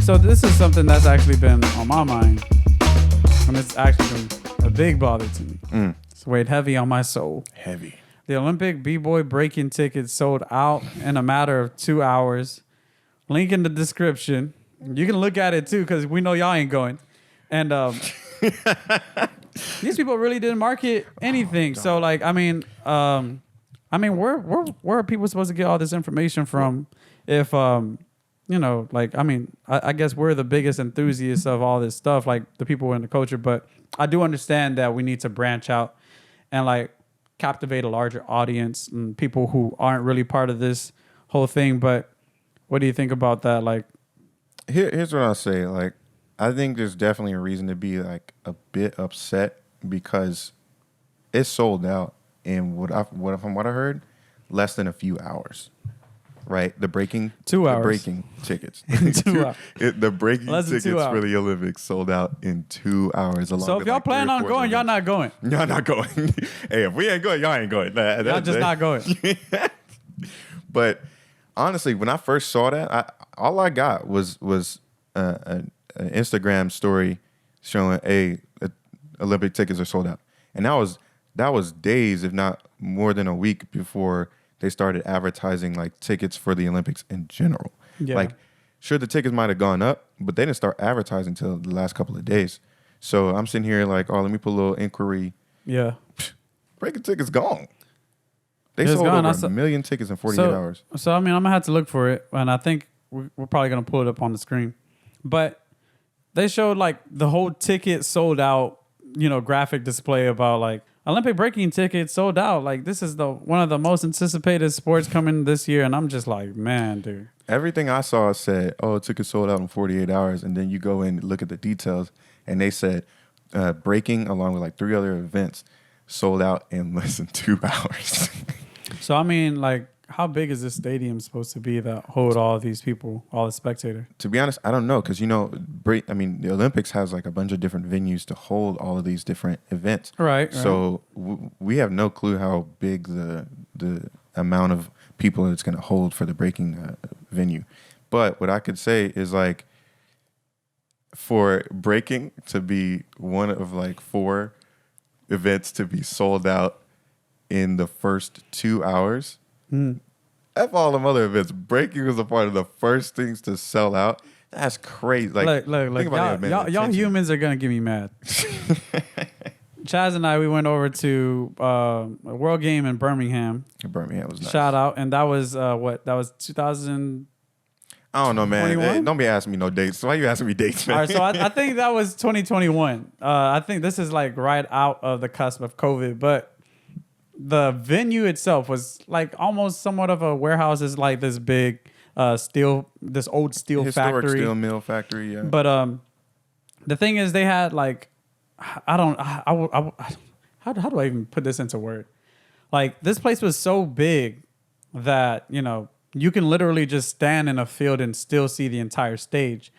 So this is something that's actually been on my mind, and it's actually been a big bother to me. It's weighed heavy on my soul. Heavy. The Olympic B-boy breaking tickets sold out in a matter of 2 hours. Link in the description. You can look at it too, because we know y'all ain't going. And these people really didn't market anything. So like, I mean, where are people supposed to get all this information from? If you know, like, I mean, I guess we're the biggest enthusiasts of all this stuff, like the people in the culture. But I do understand that we need to branch out and like captivate a larger audience and people who aren't really part of this whole thing. But what do you think about that? Like, here's what I'll say. Like, I think there's definitely a reason to be like a bit upset because it's sold out in from what I heard, less than a few hours. Right, the breaking 2 hours. The breaking tickets. 2 hours. The breaking Less than tickets 2 for hours. the Olympics sold out in 2 hours. So if y'all plan on going, y'all not going. Y'all not going. Hey, if we ain't going, y'all ain't going. Y'all just not going. But honestly, when I first saw that, all I got was an Instagram story showing Olympic tickets are sold out, and that was days, if not more than a week before they started advertising like tickets for the Olympics in general. Yeah. Like, sure, the tickets might have gone up, but they didn't start advertising until the last couple of days. So I'm sitting here like, oh, let me put a little inquiry. Yeah. Breaking tickets gone. They It's sold gone. over 1 million tickets in 48 hours. So I mean, I'm gonna have to look for it, and I think we're probably gonna pull it up on the screen. But they showed like the whole ticket sold out, you know, graphic display about like Olympic breaking tickets sold out. Like, this is one of the most anticipated sports coming this year, and I'm just like, man, dude. Everything I saw said, oh, tickets sold out in 48 hours, and then you go in and look at the details, and they said breaking, along with like 3 other events, sold out in less than 2 hours. So I mean, like, how big is this stadium supposed to be that hold all these people, all the spectators? To be honest, I don't know, because, you know, the Olympics has like a bunch of different venues to hold all of these different events. Right. So we have no clue how big the amount of people it's going to hold for the breaking venue. But what I could say is, like, for breaking to be one of like 4 events to be sold out in the first 2 hours. F all them other events. Breaking was a part of the first things to sell out. That's crazy. Like, look, think about the amount of y'all attention. humans are gonna get me mad. Chaz and I, we went over to a World Game in Birmingham. Birmingham was nice. Shout out, and that was what? That was 2000. I don't know, man. 21? Hey, don't be asking me no dates. So why you asking me dates, man? All right, so I think that was 2021. I think this is like right out of the cusp of COVID, but the venue itself was like almost somewhat of a warehouse. Is like this big this old steel Historic factory. steel mill factory, yeah. But the thing is, they had like, how do I even put this into word? Like, this place was so big that, you know, you can literally just stand in a field and still see the entire stage.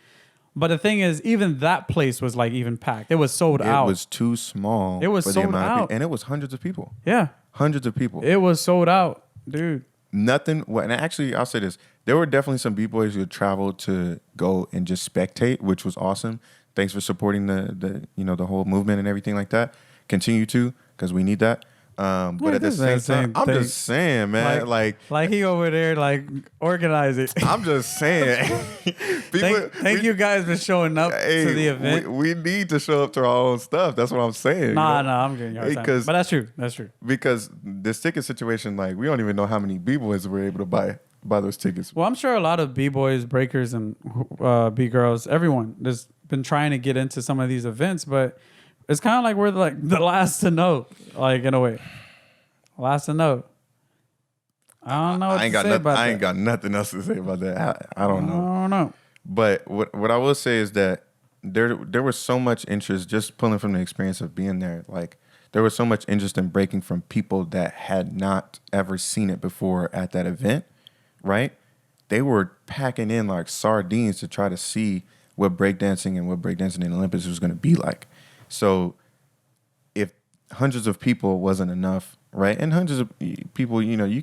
But the thing is, even that place was like even packed. It was sold out. It was too small. It was for the sold amount of out. people, and it was hundreds of people. Yeah. Hundreds of people. It was sold out, dude. Nothing. Well, and actually, I'll say this: there were definitely some b-boys who traveled to go and just spectate, which was awesome. Thanks for supporting the whole movement and everything like that. Continue to, because we need that. But at the same time, I'm just saying, man, like he over there, like, organize it. I'm just saying. Thank you guys for showing up to the event. We need to show up to our own stuff. That's what I'm saying. Nah, I'm getting your time. But that's true. That's true. Because this ticket situation, like, we don't even know how many b-boys were able to buy those tickets. Well, I'm sure a lot of b-boys, breakers, and b-girls, everyone has been trying to get into some of these events, but it's kind of like we're like the last to know, like, in a way. Last to know. I don't know what to say about that. I ain't got nothing else to say about that. I don't know. I don't know. But what I will say is that there was so much interest, just pulling from the experience of being there. Like, there was so much interest in breaking from people that had not ever seen it before at that event, right? They were packing in like sardines to try to see what breakdancing in the Olympics was going to be like. So if hundreds of people wasn't enough, right? And hundreds of people, you know, you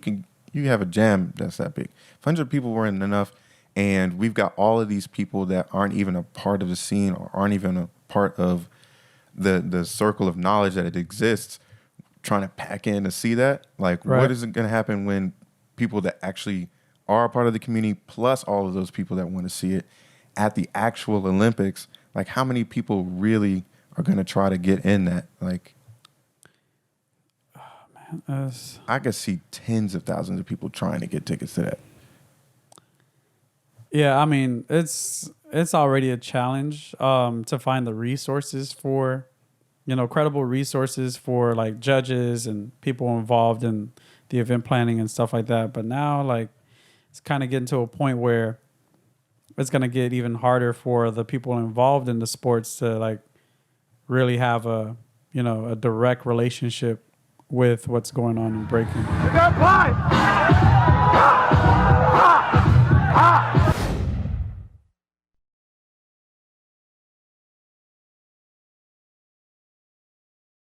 have a jam that's that big. If hundreds of people weren't enough, And we've got all of these people that aren't even a part of the scene or aren't even a part of the circle of knowledge that it exists, trying to pack in to see that. Like, Right. what is going to happen when people that actually are a part of the community, plus all of those people that want to see it at the actual Olympics? Like, how many people really are going to try to get in that? Like, I could see tens of thousands of people trying to get tickets to that. Yeah, I mean, it's already a challenge to find the resources for, credible resources for like judges and people involved in the event planning and stuff like that. But now, like, it's kind of getting to a point where it's going to get even harder for the people involved in the sports to like really have a direct relationship with what's going on in breaking. You got five.